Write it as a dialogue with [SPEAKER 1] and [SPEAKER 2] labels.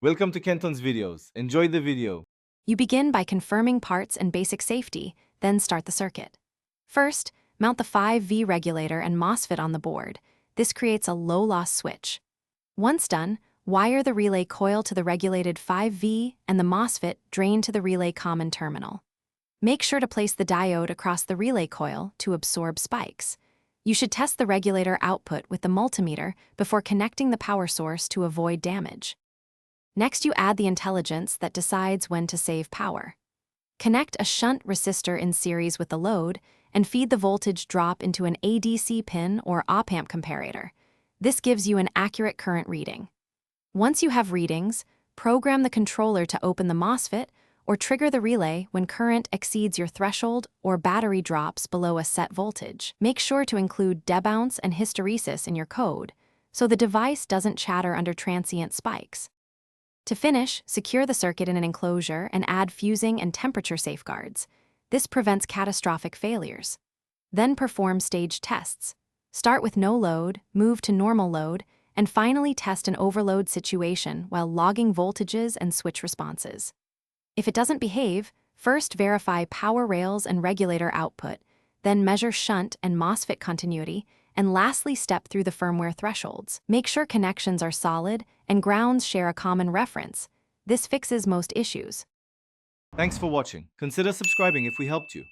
[SPEAKER 1] Welcome to Kenton's videos. Enjoy the video.
[SPEAKER 2] You begin by confirming parts and basic safety, then start the circuit. First, mount the 5V regulator and MOSFET on the board. This creates a low-loss switch. Once done, wire the relay coil to the regulated 5V and the MOSFET drain to the relay common terminal. Make sure to place the diode across the relay coil to absorb spikes. You should test the regulator output with the multimeter before connecting the power source to avoid damage. Next, you add the intelligence that decides when to save power. Connect a shunt resistor in series with the load and feed the voltage drop into an ADC pin or op-amp comparator. This gives you an accurate current reading. Once you have readings, program the controller to open the MOSFET or trigger the relay when current exceeds your threshold or battery drops below a set voltage. Make sure to include debounce and hysteresis in your code so the device doesn't chatter under transient spikes. To finish, secure the circuit in an enclosure and add fusing and temperature safeguards. This prevents catastrophic failures. Then perform stage tests. Start with no load, move to normal load, and finally test an overload situation while logging voltages and switch responses. If it doesn't behave, first verify power rails and regulator output, then measure shunt and MOSFET continuity, and lastly step through the firmware thresholds. Make sure connections are solid and grounds share a common reference. This fixes most issues.
[SPEAKER 1] Thanks for watching. Consider subscribing if we helped you.